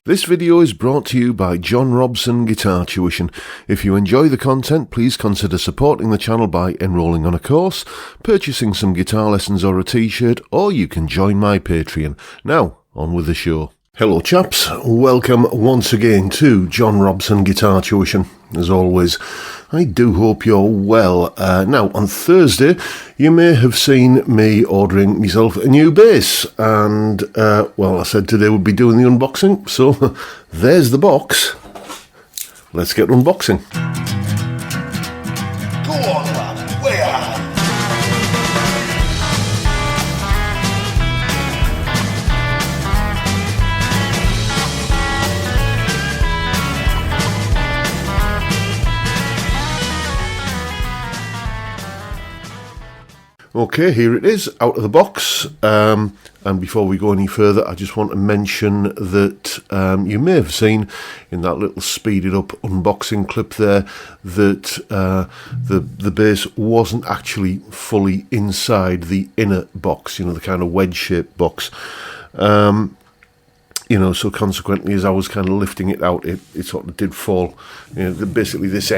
This video is brought to you by John Robson Guitar Tuition. If you enjoy the content, please consider supporting the channel by enrolling on a course, purchasing some guitar lessons or a t-shirt, or you can join my Patreon. Now, on with the show. Hello chaps, welcome once again to John Robson Guitar Tuition. As always, I do hope you're well. Now, on Thursday, you may have seen me ordering myself a new bass, and, well, I said today we'd be doing the unboxing, so there's the box. Let's get unboxing. Go on, lad, way out. Okay, here it is, out of the box, and before we go any further, I just want to mention that you may have seen in that little speeded up unboxing clip there that the bass wasn't actually fully inside the inner box, you know, the kind of wedge-shaped box. You know, so consequently, as I was kind of lifting it out, it sort of did fall. You know, basically this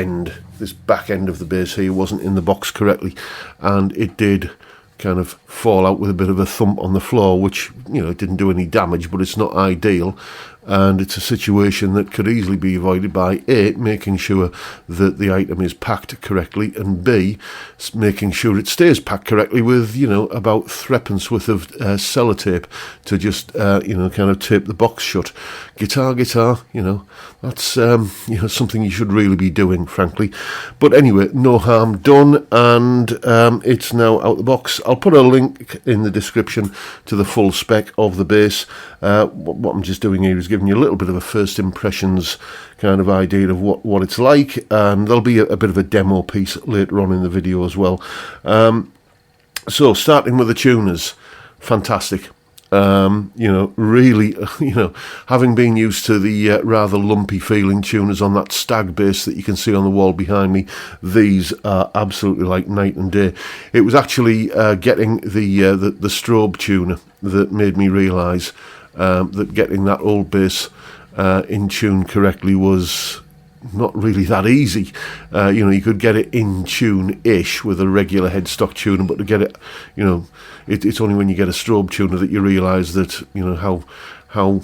back end of the bass here wasn't in the box correctly, and it did kind of fall out with a bit of a thump on the floor, which, you know, it didn't do any damage, but it's not ideal. And it's a situation that could easily be avoided by A, making sure that the item is packed correctly, and B, making sure it stays packed correctly with, you know, about threepence worth of sellotape to just, you know, kind of tape the box shut. Guitar, you know, that's, you know, something you should really be doing, frankly. But anyway, no harm done, and it's now out the box. I'll put a link in the description to the full spec of the bass. What I'm just doing here is giving you a little bit of a first impressions kind of idea of what it's like, and there'll be a bit of a demo piece later on in the video as well. So starting with the tuners, fantastic. You know, really, you know, having been used to the rather lumpy feeling tuners on that Stag bass that you can see on the wall behind me, these are absolutely like night and day. It was actually getting the strobe tuner that made me realise that getting that old bass in tune correctly was not really that easy. You know, you could get it in tune-ish with a regular headstock tuner, but to get it, you know, it's only when you get a strobe tuner that you realise that, you know, how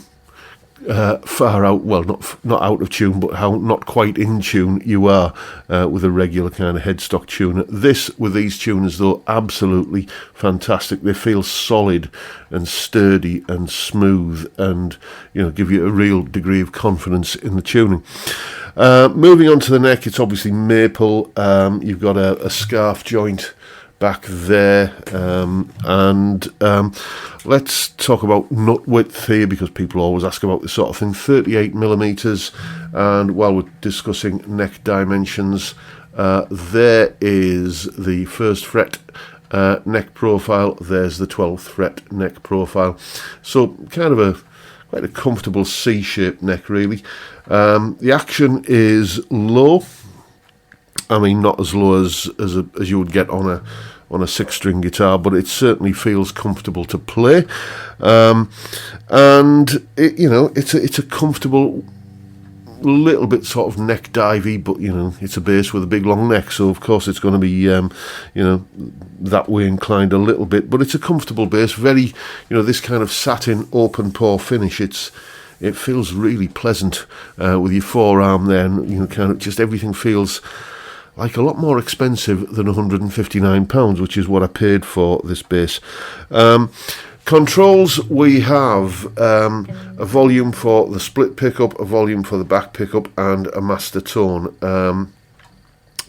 far out, well, not out of tune, but how not quite in tune you are with a regular kind of headstock tuner. This, with these tuners though, absolutely fantastic. They feel solid and sturdy and smooth, and, you know, give you a real degree of confidence in the tuning. Moving on to the neck, it's obviously maple. You've got a scarf joint back there, and let's talk about nut width here, because people always ask about this sort of thing. 38mm, and while we're discussing neck dimensions, there is the 1st fret neck profile, there's the 12th fret neck profile, so kind of quite a comfortable C-shaped neck really. The action is low. I mean, not as low as you would get on a 6-string guitar, but it certainly feels comfortable to play. And it, you know, it's a comfortable, little bit sort of neck divey, but, you know, it's a bass with a big long neck, so of course it's going to be, you know, that way inclined a little bit. But it's a comfortable bass, very, you know, this kind of satin open pore finish. It feels really pleasant with your forearm there, and, you know, kind of just everything feels like a lot more expensive than £159, which is what I paid for this bass. Controls, we have a volume for the split pickup, a volume for the back pickup, and a master tone.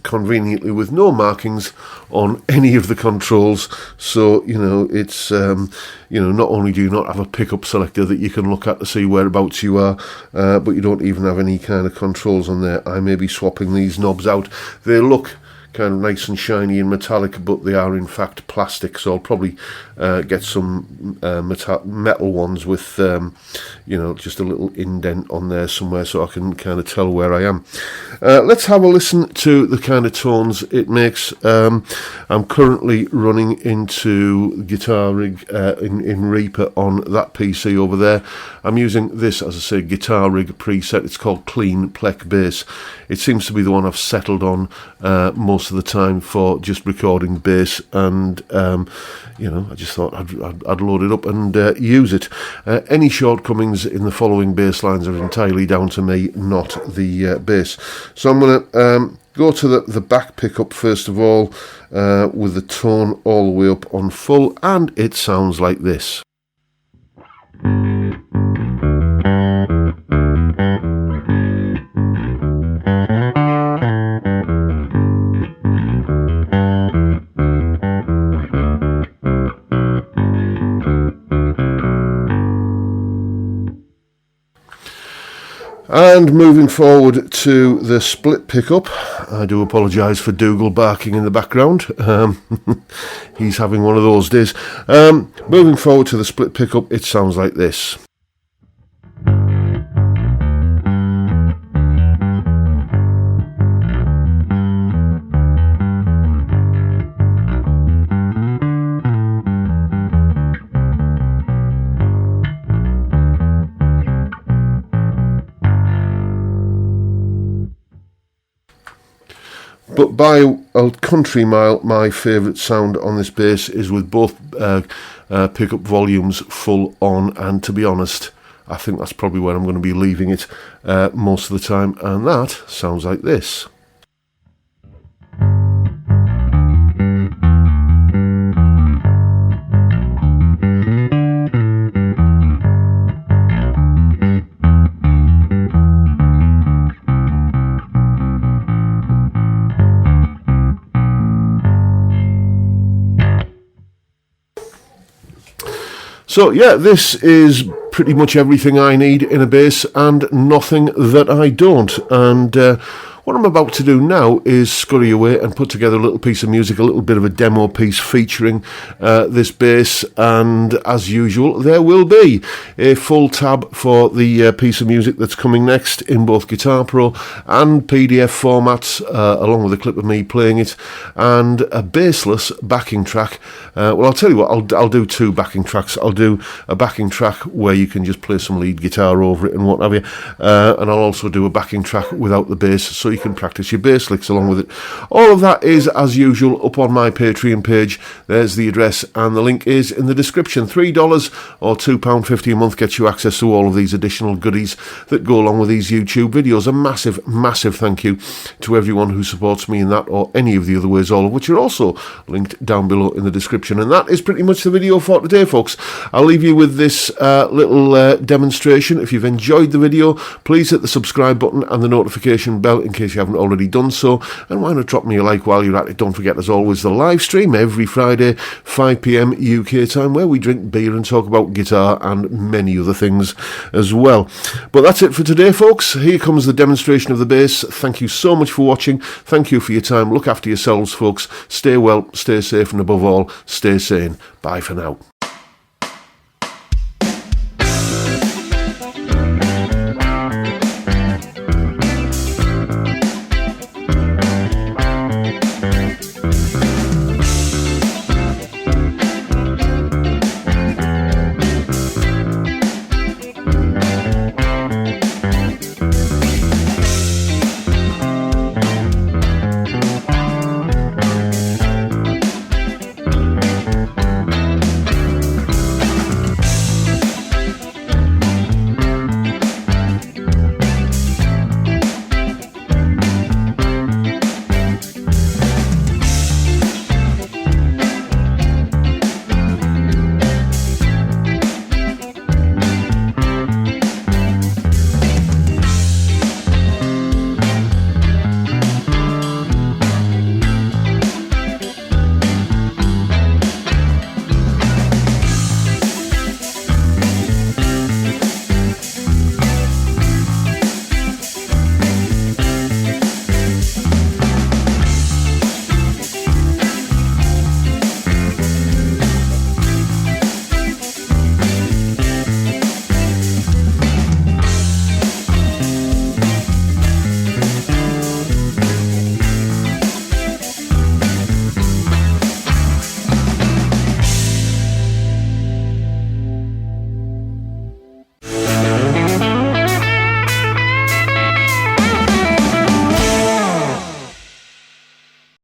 Conveniently with no markings on any of the controls, so, you know, it's, you know, not only do you not have a pickup selector that you can look at to see whereabouts you are, but you don't even have any kind of controls on there. I may be swapping these knobs out. They look kind of nice and shiny and metallic, but they are in fact plastic. So I'll probably get some metal ones with, just a little indent on there somewhere so I can kind of tell where I am. Let's have a listen to the kind of tones it makes. I'm currently running into Guitar Rig in Reaper on that PC over there. I'm using this, as I say, Guitar Rig preset. It's called Clean Plec Bass. It seems to be the one I've settled on most of the time for just recording bass, and I just thought I'd load it up and use it. Any shortcomings in the following bass lines are entirely down to me, not the bass. So I'm going to go to the back pickup first of all, with the tone all the way up on full, and it sounds like this. And moving forward to the split pickup, I do apologise for Dougal barking in the background. He's having one of those days. Moving forward to the split pickup, it sounds like this. But by a country mile, my favourite sound on this bass is with both pickup volumes full on, and to be honest, I think that's probably where I'm going to be leaving it most of the time, and that sounds like this. So yeah, this is pretty much everything I need in a bass and nothing that I don't. And what I'm about to do now is scurry away and put together a little piece of music, a little bit of a demo piece featuring this bass, and as usual there will be a full tab for the piece of music that's coming next in both Guitar Pro and PDF formats, along with a clip of me playing it and a bassless backing track. Well, I'll tell you what, I'll do two backing tracks. I'll do a backing track where you can just play some lead guitar over it and what have you, and I'll also do a backing track without the bass, so you can practice your bass licks along with it. All of that is, as usual, up on my Patreon page. There's the address, and the link is in the description. $3 or £2.50 a month gets you access to all of these additional goodies that go along with these YouTube videos. A massive, massive thank you to everyone who supports me in that or any of the other ways, all of which are also linked down below in the description. And that is pretty much the video for today, folks. I'll leave you with this little demonstration. If you've enjoyed the video, please hit the subscribe button and the notification bell in case you haven't already done so, and why not drop me a like while you're at it. Don't forget, as always, the live stream every Friday 5 p.m. UK time, where we drink beer and talk about guitar and many other things as well. But that's it for today, folks. Here comes the demonstration of the bass. Thank you so much for watching. Thank you for your time. Look after yourselves, folks. Stay well, stay safe, and above all, stay sane. Bye for now.